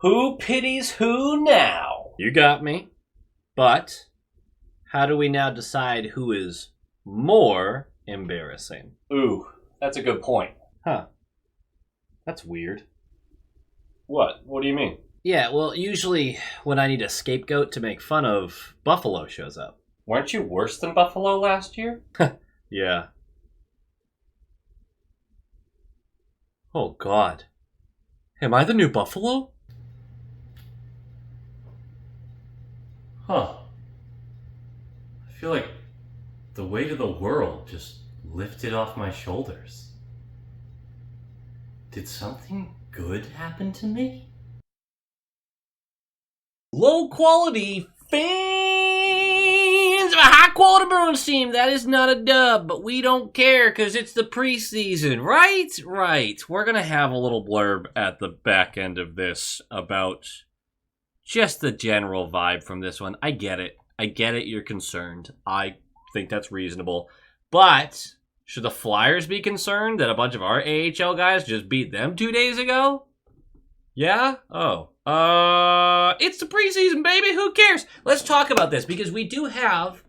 Who pities who now? You got me. But how do we now decide who is more embarrassing? Ooh, that's a good point. Huh. That's weird. What? What do you mean? Yeah, well, usually when I need a scapegoat to make fun of, Buffalo shows up. Weren't you worse than Buffalo last year? Yeah. Oh, God. Am I the new Buffalo? Huh. I feel like the weight of the world just lifted off my shoulders. Did something good happen to me? Low quality fans of a high quality Bruins team. That is not a dub, but we don't care because it's the preseason, right? Right. We're going to have a little blurb at the back end of this about just the general vibe from this one. I get it. You're concerned. I think that's reasonable. But should the Flyers be concerned that a bunch of our AHL guys just beat them 2 days ago? Yeah? Oh. It's the preseason, baby. Who cares? Let's talk about this because we do have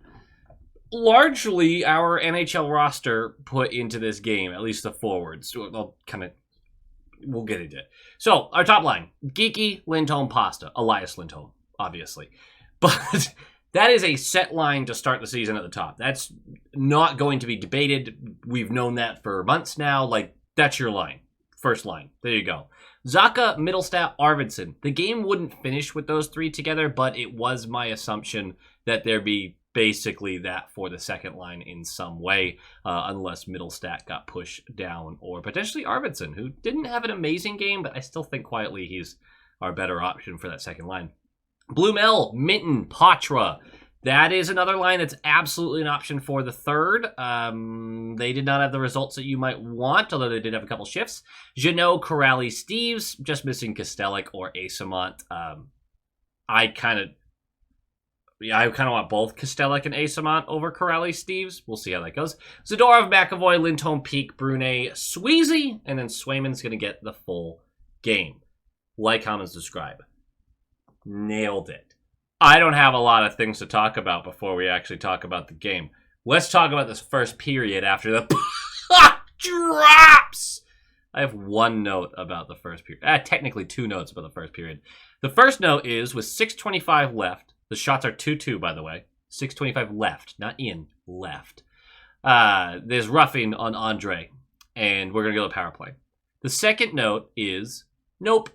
largely our NHL roster put into this game, at least the forwards. We'll get into it. So, our top line, Geeky, Lindholm, Pasta. Elias Lindholm, obviously. But that is a set line to start the season at the top. That's not going to be debated. We've known that for months now. Like, that's your line. First line. There you go. Zaka, Middlestat, Arvidsson. The game wouldn't finish with those three together, but it was my assumption that there'd be basically that for the second line in some way, unless Middlestat got pushed down, or potentially Arvidsson, who didn't have an amazing game, but I still think quietly he's our better option for that second line. Blumel, Minton, Patra. That is another line that's absolutely an option for the third. They did not have the results that you might want, although they did have a couple shifts. Jeannot, Corrali, Steves, just missing Kostelic or Asamont. I kind of want both Kostelic and Asamont over Corrali, Steves. We'll see how that goes. Zadorov, McAvoy, Lindholm, Peak, Brunet, Sweezy, and then Swayman's going to get the full game. Like Hammonds described. Nailed it. I don't have a lot of things to talk about before we actually talk about the game. Let's talk about this first period after the drops. I have one note about the first period. Technically two notes about the first period. The first note is with 6:25 left. The shots are 2-2, by the way. 6:25 left, not in, left. There's roughing on Andre, and we're going to go to power play. The second note is, nope.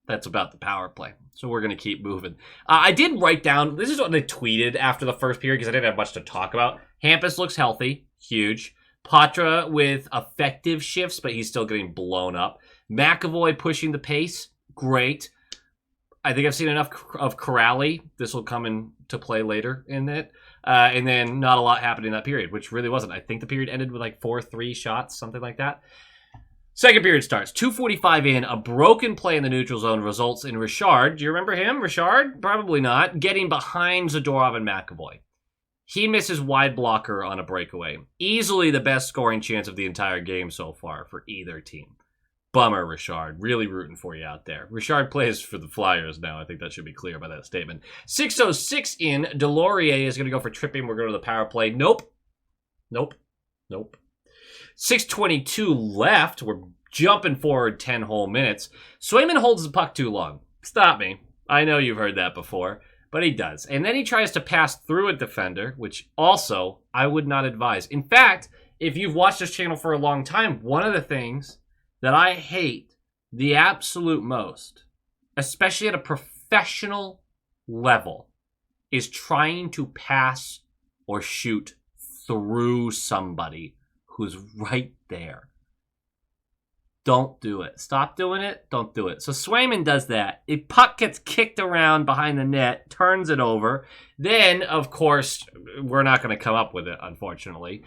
That's about the power play. So we're going to keep moving. I did write down, this is what they tweeted after the first period because I didn't have much to talk about. Hampus looks healthy. Huge. Patra with effective shifts, but he's still getting blown up. McAvoy pushing the pace. Great. I think I've seen enough of Corrali. This will come into play later in it. And then not a lot happened in that period, which really wasn't. I think the period ended with like 4-3 shots, something like that. Second period starts. 2:45 in. A broken play in the neutral zone results in Richard. Do you remember him? Richard? Probably not. Getting behind Zadorov and McAvoy. He misses wide blocker on a breakaway. Easily the best scoring chance of the entire game so far for either team. Bummer, Richard. Really rooting for you out there. Richard plays for the Flyers now. I think that should be clear by that statement. 6:06 in. Delorier is going to go for tripping. We're going to the power play. Nope. 6:22 left. We're jumping forward 10 whole minutes. Swayman holds the puck too long. Stop me. I know you've heard that before, but he does. And then he tries to pass through a defender, which also I would not advise. In fact, if you've watched this channel for a long time, one of the things that I hate the absolute most, especially at a professional level, is trying to pass or shoot through somebody who's right there. Don't do it. Stop doing it. Don't do it. So Swayman does that. A puck gets kicked around behind the net, turns it over. Then, of course, we're not going to come up with it, unfortunately.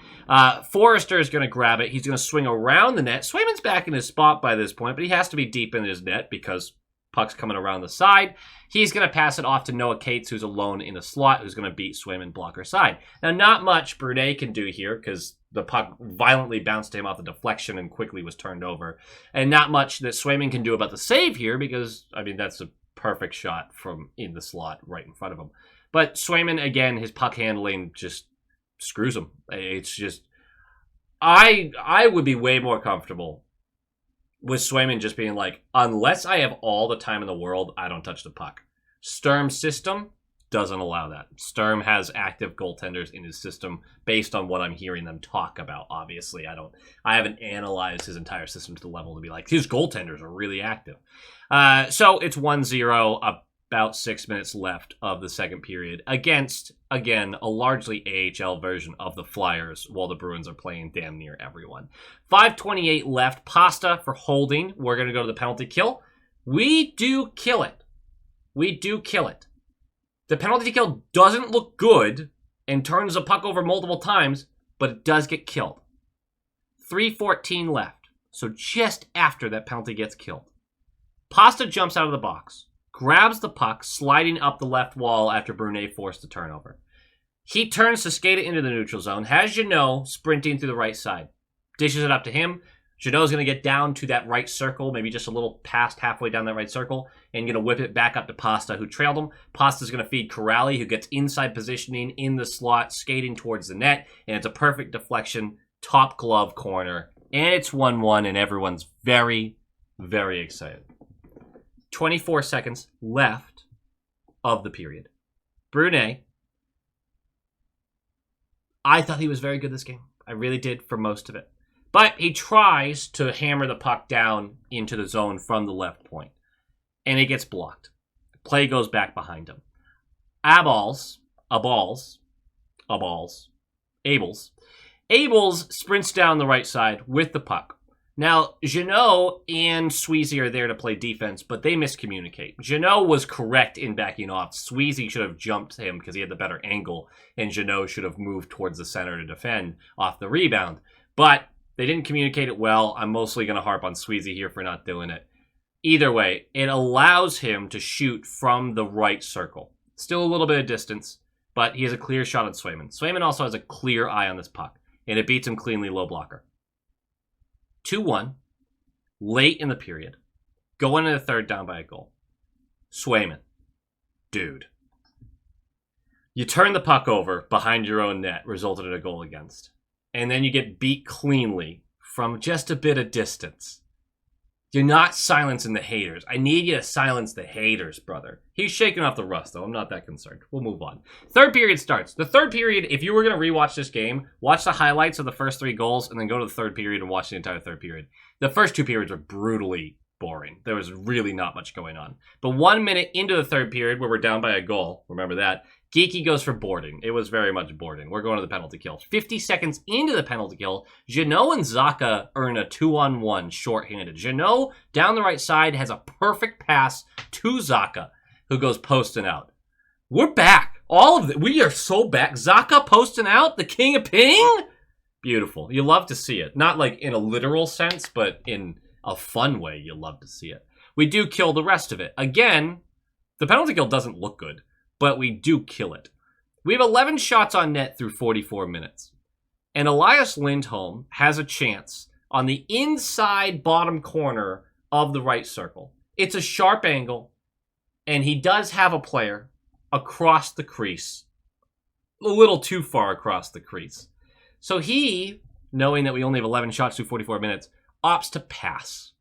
Forrester is going to grab it. He's going to swing around the net. Swayman's back in his spot by this point, but he has to be deep in his net because puck's coming around the side. He's going to pass it off to Noah Cates, who's alone in the slot, who's going to beat Swayman blocker side. Now, not much Brunet can do here because The puck violently bounced to him off the deflection and quickly was turned over. And not much that Swayman can do about the save here because, I mean, that's a perfect shot from in the slot right in front of him. But Swayman, again, his puck handling just screws him. It's just... I would be way more comfortable with Swayman just being like, unless I have all the time in the world, I don't touch the puck. Sturm's system doesn't allow that. Sturm has active goaltenders in his system based on what I'm hearing them talk about. Obviously, I haven't analyzed his entire system to the level to be like, his goaltenders are really active. So it's 1-0, about 6 minutes left of the second period against, again, a largely AHL version of the Flyers while the Bruins are playing damn near everyone. 5:28 left. Pasta for holding. We're going to go to the penalty kill. We do kill it. We do kill it. The penalty kill doesn't look good and turns the puck over multiple times, but it does get killed. 3:14 left. So just after that penalty gets killed. Pasta jumps out of the box, grabs the puck, sliding up the left wall after Brunet forced the turnover. He turns to skate it into the neutral zone, has Jeannot sprinting through the right side. Dishes it up to him. Jeannot's going to get down to that right circle, maybe just a little past halfway down that right circle, and going to whip it back up to Pasta, who trailed him. Pasta's going to feed Corrali, who gets inside positioning in the slot, skating towards the net, and it's a perfect deflection, top glove corner, and it's 1-1, and everyone's very, very excited. 24 seconds left of the period. Brunet, I thought he was very good this game. I really did for most of it. But he tries to hammer the puck down into the zone from the left point. And it gets blocked. Play goes back behind him. Abels sprints down the right side with the puck. Now, Jeannot and Sweezy are there to play defense, but they miscommunicate. Jeannot was correct in backing off. Sweezy should have jumped him because he had the better angle, and Jeannot should have moved towards the center to defend off the rebound. But they didn't communicate it well. I'm mostly going to harp on Sweezy here for not doing it. Either way, it allows him to shoot from the right circle. Still a little bit of distance, but he has a clear shot on Swayman. Swayman also has a clear eye on this puck, and it beats him cleanly low blocker. 2-1, late in the period, going into the third down by a goal. Swayman, dude. You turn the puck over behind your own net, resulted in a goal against. And then you get beat cleanly from just a bit of distance. You're not silencing the haters. I need you to silence the haters, brother. He's shaking off the rust, though. I'm not that concerned. We'll move on. Third period starts. The third period, if you were going to rewatch this game, watch the highlights of the first 3 goals and then go to the third period and watch the entire third period. The first 2 periods were brutally boring. There was really not much going on. But 1 minute into the third period, where we're down by a goal, remember that, Geeky goes for boarding. It was very much boarding. We're going to the penalty kill. 50 seconds into the penalty kill, Jeannot and Zacha earn a 2-on-1 shorthanded. Jeannot, down the right side, has a perfect pass to Zacha, who goes posting out. We're back. All of it. We are so back. Zacha posting out, the king of ping? Beautiful. You love to see it. Not like in a literal sense, but in a fun way, you love to see it. We do kill the rest of it. Again, the penalty kill doesn't look good, but we do kill it. We have 11 shots on net through 44 minutes. And Elias Lindholm has a chance on the inside bottom corner of the right circle. It's a sharp angle, and he does have a player across the crease. A little too far across the crease. So he, knowing that we only have 11 shots through 44 minutes, opts to pass.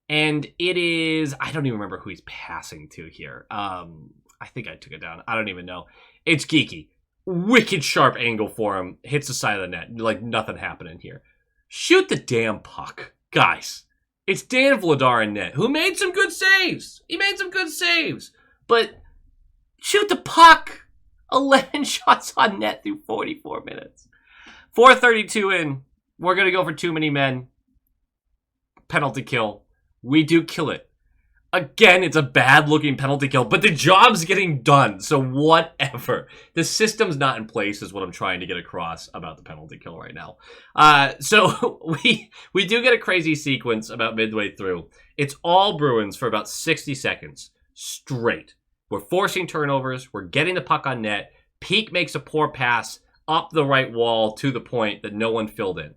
And it is... I don't even remember who he's passing to here. I think I took it down. I don't even know. It's Geeky. Wicked sharp angle for him. Hits the side of the net. Like nothing happening here. Shoot the damn puck. Guys, it's Dan Vladar in net, who made some good saves. He made some good saves. But shoot the puck. 11 shots on net through 44 minutes. 4:32 in. We're going to go for too many men. Penalty kill. We do kill it. Again, it's a bad-looking penalty kill, but the job's getting done, so whatever. The system's not in place is what I'm trying to get across about the penalty kill right now. So we do get a crazy sequence about midway through. It's all Bruins for about 60 seconds straight. We're forcing turnovers. We're getting the puck on net. Peak makes a poor pass. up the right wall to the point that no one filled in.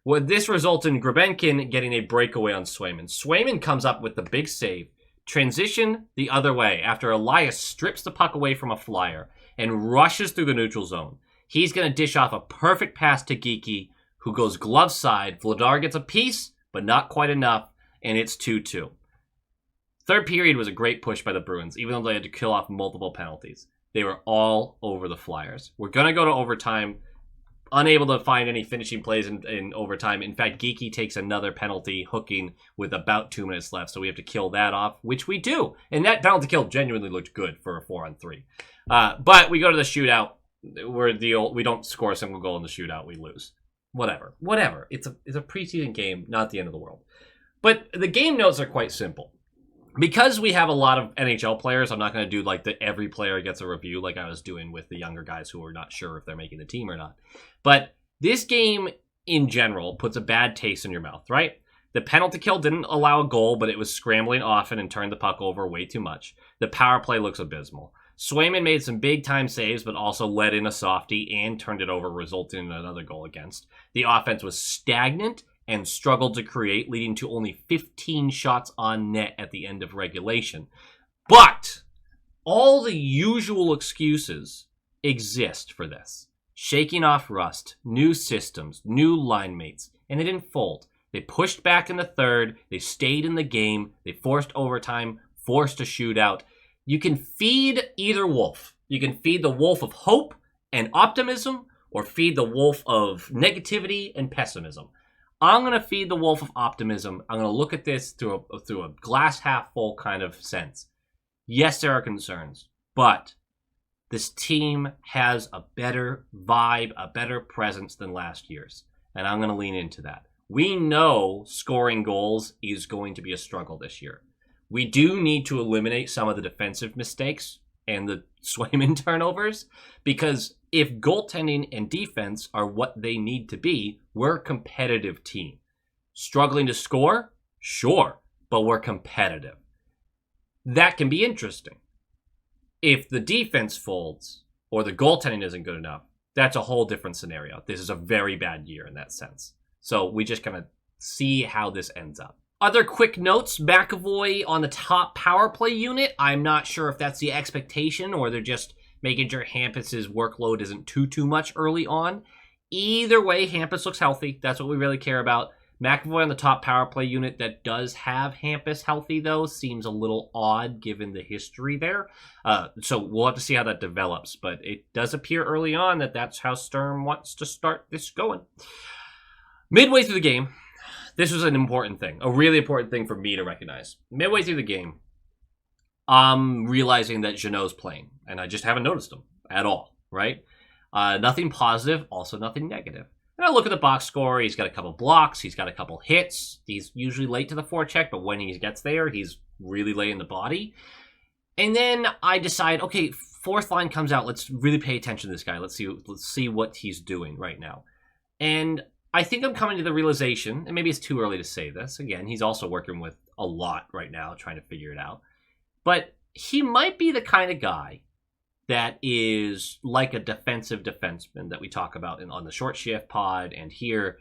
Well, this results in Grebenkin getting a breakaway on Swayman. Swayman comes up with the big save, transition the other way after Elias strips the puck away from a flyer and rushes through the neutral zone. He's going to dish off a perfect pass to Geeky, who goes glove side. Vladar gets a piece, but not quite enough, and it's 2-2. Third period was a great push by the Bruins, even though they had to kill off multiple penalties. They were all over the Flyers. We're going to go to overtime, unable to find any finishing plays in overtime. In fact, Geeky takes another penalty, hooking with about 2 minutes left, so we have to kill that off, which we do. And that penalty kill genuinely looked good for a 4-on-3. But we go to the shootout. We don't score a single goal in the shootout, we lose. Whatever. It's a preseason game, not the end of the world. But the game notes are quite simple. Because we have a lot of NHL players, I'm not going to do like the every player gets a review like I was doing with the younger guys who are not sure if they're making the team or not. But this game in general puts a bad taste in your mouth, right? The penalty kill didn't allow a goal, but it was scrambling often and turned the puck over way too much. The power play looks abysmal. Swayman made some big-time saves, but also let in a softie and turned it over, resulting in another goal against. The offense was stagnant and struggled to create, leading to only 15 shots on net at the end of regulation. But all the usual excuses exist for this. Shaking off rust, new systems, new line mates, and they didn't fold. They pushed back in the third, they stayed in the game, they forced overtime, forced a shootout. You can feed either wolf. You can feed the wolf of hope and optimism, or feed the wolf of negativity and pessimism. I'm going to feed the wolf of optimism. I'm going to look at this through a glass half full kind of sense. Yes, there are concerns, but this team has a better vibe, a better presence than last year's, and I'm going to lean into that. We know scoring goals is going to be a struggle this year. We do need to eliminate some of the defensive mistakes and the Swayman turnovers, because if goaltending and defense are what they need to be, we're a competitive team. Struggling to score? Sure, but we're competitive. That can be interesting. If the defense folds or the goaltending isn't good enough, that's a whole different scenario. This is a very bad year in that sense. So we just kind of see how this ends up. Other quick notes, McAvoy on the top power play unit. I'm not sure if that's the expectation or they're just making sure Hampus's workload isn't too much early on. Either way, Hampus looks healthy. That's what we really care about. McAvoy on the top power play unit that does have Hampus healthy, though, seems a little odd given the history there. So we'll have to see how that develops. But it does appear early on that that's how Sturm wants to start this going. Midway through the game, this was an important thing, a really important thing for me to recognize. Midway through the game, I'm realizing that Jeannot's playing, and I just haven't noticed him at all, right? Nothing positive, also nothing negative. And I look at the box score, he's got a couple blocks, he's got a couple hits. He's usually late to the forecheck, but when he gets there, he's really laying the body. And then I decide, okay, fourth line comes out, let's really pay attention to this guy. Let's see what he's doing right now. And I think I'm coming to the realization, and maybe it's too early to say this. Again, he's also working with a lot right now, trying to figure it out. But he might be the kind of guy that is like a defensive defenseman that we talk about on the short shift pod and here.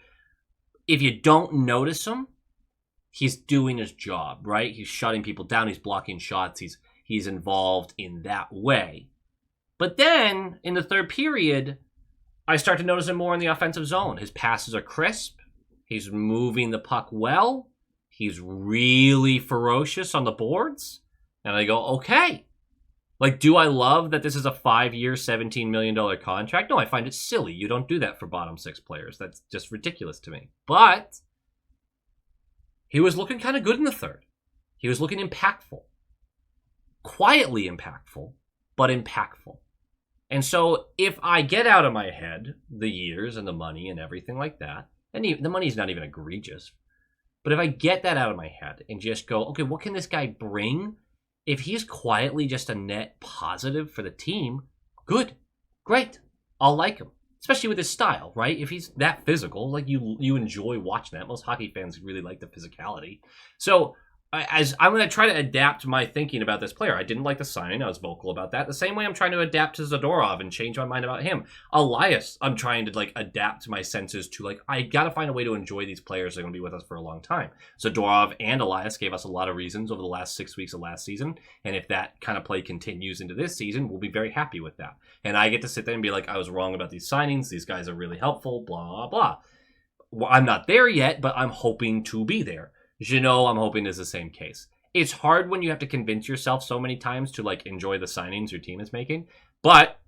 If you don't notice him, he's doing his job, right? He's shutting people down. He's blocking shots. He's involved in that way. But then in the third period, I start to notice him more in the offensive zone. His passes are crisp. He's moving the puck well. He's really ferocious on the boards. And I go, okay. Like, do I love that this is a 5-year, $17 million contract? No, I find it silly. You don't do that for bottom six players. That's just ridiculous to me. But he was looking kind of good in the third. He was looking impactful. Quietly impactful, but impactful. And so if I get out of my head the years and the money and everything like that, and the money's not even egregious, but if I get that out of my head and just go, okay, what can this guy bring? If he's quietly just a net positive for the team, good, great, I'll like him. Especially with his style, right? If he's that physical, like you enjoy watching that. Most hockey fans really like the physicality. So as I'm going to try to adapt my thinking about this player. I didn't like the signing. I was vocal about that. The same way I'm trying to adapt to Zadorov and change my mind about him. Elias, I'm trying to adapt my senses to I got to find a way to enjoy these players that are going to be with us for a long time. Zadorov and Elias gave us a lot of reasons over the last 6 weeks of last season. And if that kind of play continues into this season, we'll be very happy with that. And I get to sit there and be like, I was wrong about these signings. These guys are really helpful, blah, blah, blah. Well, I'm not there yet, but I'm hoping to be there. Jeannot, I'm hoping, is the same case. It's hard when you have to convince yourself so many times to enjoy the signings your team is making. But,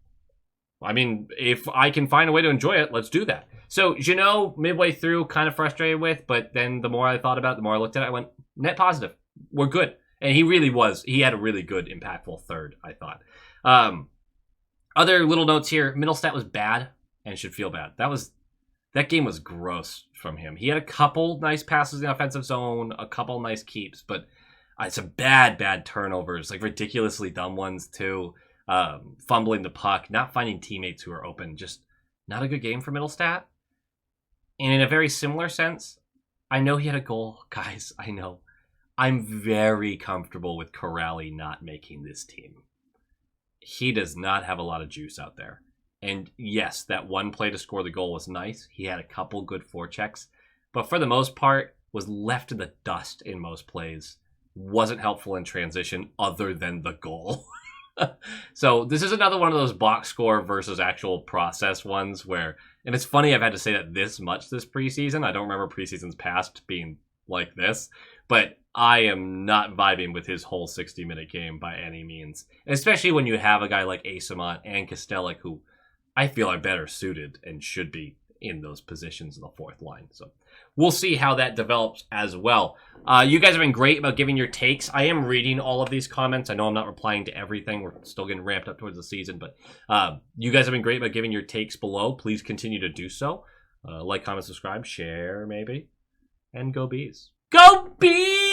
I mean, if I can find a way to enjoy it, let's do that. So, Jeannot, midway through, kind of frustrated with, but then the more I thought about it, the more I looked at it, I went, net positive. We're good. And he really was. He had a really good, impactful third, I thought. Other little notes here. Middlestat was bad and should feel bad. That game was gross from him. He had a couple nice passes in the offensive zone, a couple nice keeps, but some bad turnovers, ridiculously dumb ones too. Fumbling the puck, not finding teammates who are open. Just not a good game for Middlestat. And in a very similar sense, I know he had a goal. Guys, I know. I'm very comfortable with Corrali not making this team. He does not have a lot of juice out there. And yes, that one play to score the goal was nice. He had a couple good forechecks, but for the most part, was left in the dust in most plays. Wasn't helpful in transition other than the goal. So this is another one of those box score versus actual process ones where, and it's funny I've had to say that this much this preseason. I don't remember preseasons past being like this, but I am not vibing with his whole 60-minute game by any means, especially when you have a guy like Asamont and Kostelic who I feel are better suited and should be in those positions in the fourth line. So we'll see how that develops as well. You guys have been great about giving your takes. I am reading all of these comments. I know I'm not replying to everything. We're still getting ramped up towards the season, but you guys have been great about giving your takes below. Please continue to do so. Like, comment, subscribe, share maybe, and go Bees. Go Bees!